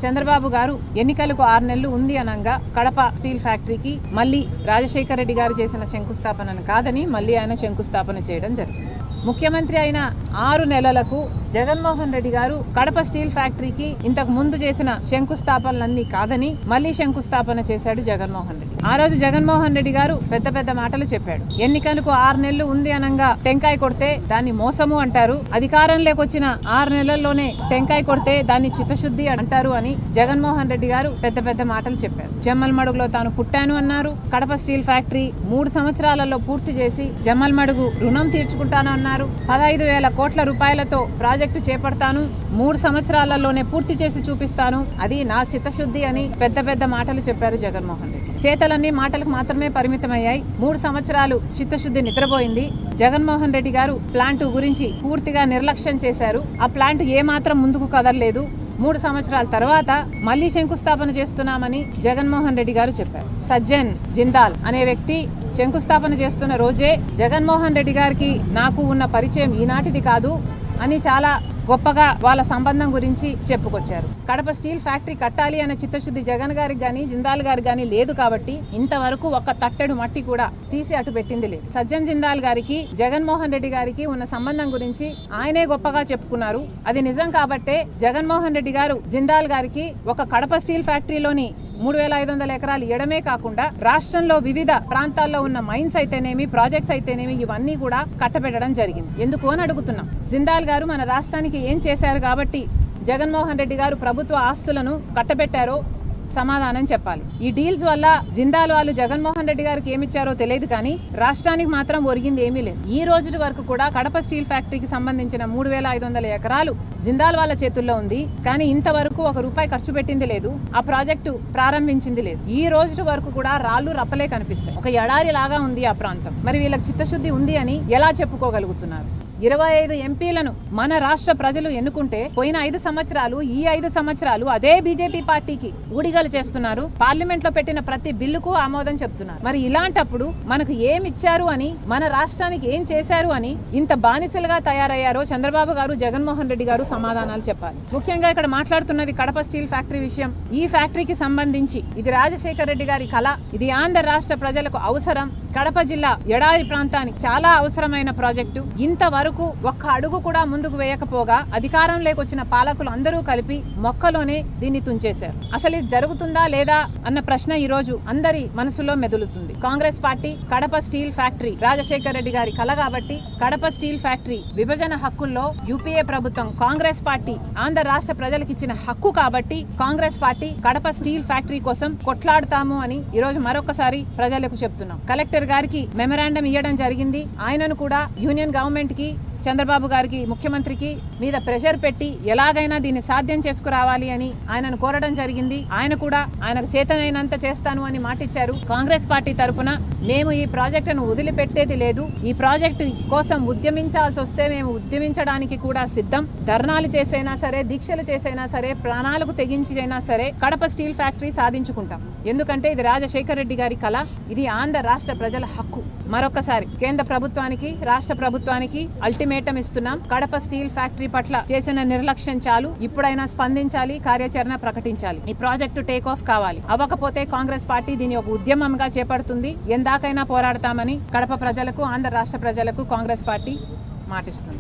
చంద్రబాబు గారు ఎన్నికలకు 6 నెలలు ఉంది అనంగా కడప స్టీల్ ఫ్యాక్టరీకి మళ్ళీ రాజశేఖర రెడ్డి గారు చేసిన శంకుస్థాపనను కాదని మళ్ళీ ఆయన శంకుస్థాపన చేయడం జరిగింది. ముఖ్యమంత్రి అయిన 6 నెలలకు జగన్మోహన్ రెడ్డి గారు కడప స్టీల్ ఫ్యాక్టరీకి ఇంతకు ముందు చేసిన శంకుస్థాపనలన్నీ కాదని మళ్ళీ శంకుస్థాపన చేశాడు జగన్మోహన్ రెడ్డి. ఆ రోజు జగన్మోహన్ రెడ్డి గారు పెద్ద పెద్ద మాటలు చెప్పాడు. ఎన్నికలకు 6 నెలలు ఉంది అనంగా టెంకాయ కొడితే దాన్ని మోసము అంటారు, అధికారంలోకి వచ్చిన 6 నెలల్లోనే టెంకాయ కొడితే దాన్ని చిత్తశుద్ధి అంటారు అని జగన్మోహన్ రెడ్డి గారు పెద్ద పెద్ద మాటలు చెప్పారు. జమ్మలమడుగులో తాను పుట్టాను అన్నారు. కడప స్టీల్ ఫ్యాక్టరీ 3 సంవత్సరాలలో పూర్తి చేసి జమ్మలమడుగు రుణం తీర్చుకుంటాను అన్నారు. 15,000 కోట్ల రూపాయలతో ప్రాజెక్టు చేపడతాను, 3 సంవత్సరాలలోనే పూర్తి చేసి చూపిస్తాను, అది నా చిత్తశుద్ధి అని పెద్ద పెద్ద మాటలు చెప్పారు జగన్మోహన్ రెడ్డి. చేతలన్నీ మాటలకు మాత్రమే పరిమితమయ్యాయి. 3 సంవత్సరాలు చిత్తశుద్ధి నిద్రపోయింది. జగన్మోహన్ రెడ్డి గారు ప్లాంట్ గురించి పూర్తిగా నిర్లక్ష్యం చేశారు. ఆ ప్లాంట్ ఏమాత్రం ముందుకు కదలలేదు. 3 సంవత్సరాల తర్వాత మళ్లీ శంకుస్థాపన చేస్తున్నామని జగన్మోహన్ రెడ్డి గారు చెప్పారు. సజ్జన్ జిందాల్ అనే వ్యక్తి శంకుస్థాపన చేస్తున్న రోజే జగన్మోహన్ రెడ్డి గారికి నాకు ఉన్న పరిచయం ఈనాటిది కాదు అని చాలా గొప్పగా వాళ్ళ సంబంధం గురించి చెప్పుకొచ్చారు. కడప స్టీల్ ఫ్యాక్టరీ కట్టాలి అనే చిత్తశుద్ధి జగన్ గారికి గానీ జిందాల్ గారికి గానీ లేదు కాబట్టి ఇంతవరకు ఒక్క తట్టెడు మట్టి కూడా తీసి అటు పెట్టింది లేదు. సజ్జన్ జిందాల్ గారికి జగన్మోహన్ రెడ్డి గారికి ఉన్న సంబంధం గురించి ఆయనే గొప్పగా చెప్పుకున్నారు. అది నిజం కాబట్టే జగన్మోహన్ రెడ్డి గారు జిందాల్ గారికి ఒక కడప స్టీల్ ఫ్యాక్టరీలోని 3,500 ఎకరాలు ఇవ్వడమే కాకుండా రాష్ట్రంలో వివిధ ప్రాంతాల్లో ఉన్న మైన్స్ అయితేనేమి, ప్రాజెక్ట్స్ అయితేనేమి ఇవన్నీ కూడా కట్టబెట్టడం జరిగింది. ఎందుకు అని అడుగుతున్నాం. జిందాల్ గారు మన రాష్ట్రానికి ఏం చేశారు కాబట్టి జగన్మోహన్ రెడ్డి గారు ప్రభుత్వ ఆస్తులను కట్టబెట్టారో సమాధానం చెప్పాలి. ఈ డీల్స్ వల్ల జిందాల్ వాళ్ళు జగన్మోహన్ రెడ్డి గారికి ఏమిచ్చారో తెలియదు కానీ రాష్ట్రానికి మాత్రం ఒరిగింది ఏమీ లేదు. ఈ రోజు వరకు కూడా కడప స్టీల్ ఫ్యాక్టరీకి సంబంధించిన 3,500 ఎకరాలు జిందాల్ వాళ్ళ చేతుల్లో ఉంది. కానీ ఇంతవరకు ₹1 ఖర్చు పెట్టింది లేదు. ఆ ప్రాజెక్టు ప్రారంభించింది లేదు. ఈ రోజు వరకు కూడా రాళ్లు రప్పలే కనిపిస్తాయి. ఒక ఎడారి లాగా ఉంది ఆ ప్రాంతం. మరి వీళ్ళకి చిత్తశుద్ధి ఉంది అని ఎలా చెప్పుకోగలుగుతున్నారు? 25 ఎంపీలను మన రాష్ట్ర ప్రజలు ఎన్నుకుంటే పోయిన 5 సంవత్సరాలు ఈ 5 సంవత్సరాలు అదే బీజేపీ పార్టీకి ఊడిగలు చేస్తున్నారు. పార్లమెంట్ లో పెట్టిన ప్రతి బిల్లుకు ఆమోదం చెప్తున్నారు. మరి ఇలాంటప్పుడు మనకు ఏమిచ్చారు అని, మన రాష్ట్రానికి ఏం చేశారు అని ఇంత బానిసలుగా తయారయ్యారో చంద్రబాబు గారు, జగన్మోహన్ రెడ్డి గారు సమాధానాలు చెప్పాలి. ముఖ్యంగా ఇక్కడ మాట్లాడుతున్నది కడప స్టీల్ ఫ్యాక్టరీ విషయం. ఈ ఫ్యాక్టరీకి సంబంధించి ఇది రాజశేఖర రెడ్డి గారి కళ. ఇది ఆంధ్ర రాష్ట్ర ప్రజలకు అవసరం. కడప జిల్లా ఎడారి ప్రాంతానికి చాలా అవసరమైన ప్రాజెక్టు. ఇంతవరకు ఒక్క అడుగు కూడా ముందుకు వేయకపోగా అధికారంలోకి వచ్చిన పాలకులు అందరూ కలిపి మొక్కలోనే దీన్ని తుంచేశారు. అసలు ఇది జరుగుతుందా లేదా అన్న ప్రశ్న ఈ రోజు అందరి మనసులో మెదులుతుంది. Congress party Kadapa steel factory Rajasekhara Reddy గారి కళ కాబట్టి కడప స్టీల్ ఫ్యాక్టరీ విభజన హక్కుల్లో యూపీఏ ప్రభుత్వం కాంగ్రెస్ పార్టీ ఆంధ్ర రాష్ట్ర ప్రజలకు ఇచ్చిన హక్కు కాబట్టి Congress party Kadapa steel factory కోసం కొట్లాడతాము అని ఈ రోజు మరొకసారి ప్రజలకు చెప్తున్నాం. కలెక్టర్ గారికి మెమరాండం ఇవ్వడం జరిగింది. ఆయనను కూడా యూనియన్ గవర్నమెంట్ కి, చంద్రబాబు గారికి, ముఖ్యమంత్రికి మీద ప్రెషర్ పెట్టి ఎలాగైనా దీన్ని సాధ్యం చేసుకురావాలి అని ఆయనను కోరడం జరిగింది. ఆయన కూడా ఆయనకు చేతనైనంత చేస్తాను అని మాటిచ్చారు. కాంగ్రెస్ పార్టీ తరఫున మేము ఈ ప్రాజెక్టును వదిలిపెట్టేది లేదు. ఈ ప్రాజెక్టు కోసం ఉద్యమించాల్సి వస్తే మేము ఉద్యమించడానికి కూడా సిద్ధం. ధర్నాలు చేసైనా సరే, దీక్షలు చేసైనా సరే, ప్రాణాలకు తెగించైనా సరే కడప స్టీల్ ఫ్యాక్టరీ సాధించుకుంటాం. ఎందుకంటే ఇది రాజశేఖర రెడ్డి గారి కళ. ఇది ఆంధ్ర రాష్ట్ర ప్రజల హక్కు. మరొకసారి కేంద్ర ప్రభుత్వానికి, రాష్ట్ర ప్రభుత్వానికి అల్టిమేటం ఇస్తున్నాం. కడప స్టీల్ ఫ్యాక్టరీ పట్ల చేసిన నిర్లక్ష్యం చాలు. ఇప్పుడైనా స్పందించాలి, కార్యాచరణ ప్రకటించాలి. ఈ ప్రాజెక్టు టేక్ ఆఫ్ కావాలి. అవ్వకపోతే కాంగ్రెస్ పార్టీ దీన్ని ఒక ఉద్యమంగా చేపడుతుంది. ఎందాకైనా పోరాడతామని కడప ప్రజలకు, ఆంధ్ర రాష్ట్ర ప్రజలకు కాంగ్రెస్ పార్టీ మాటిస్తుంది.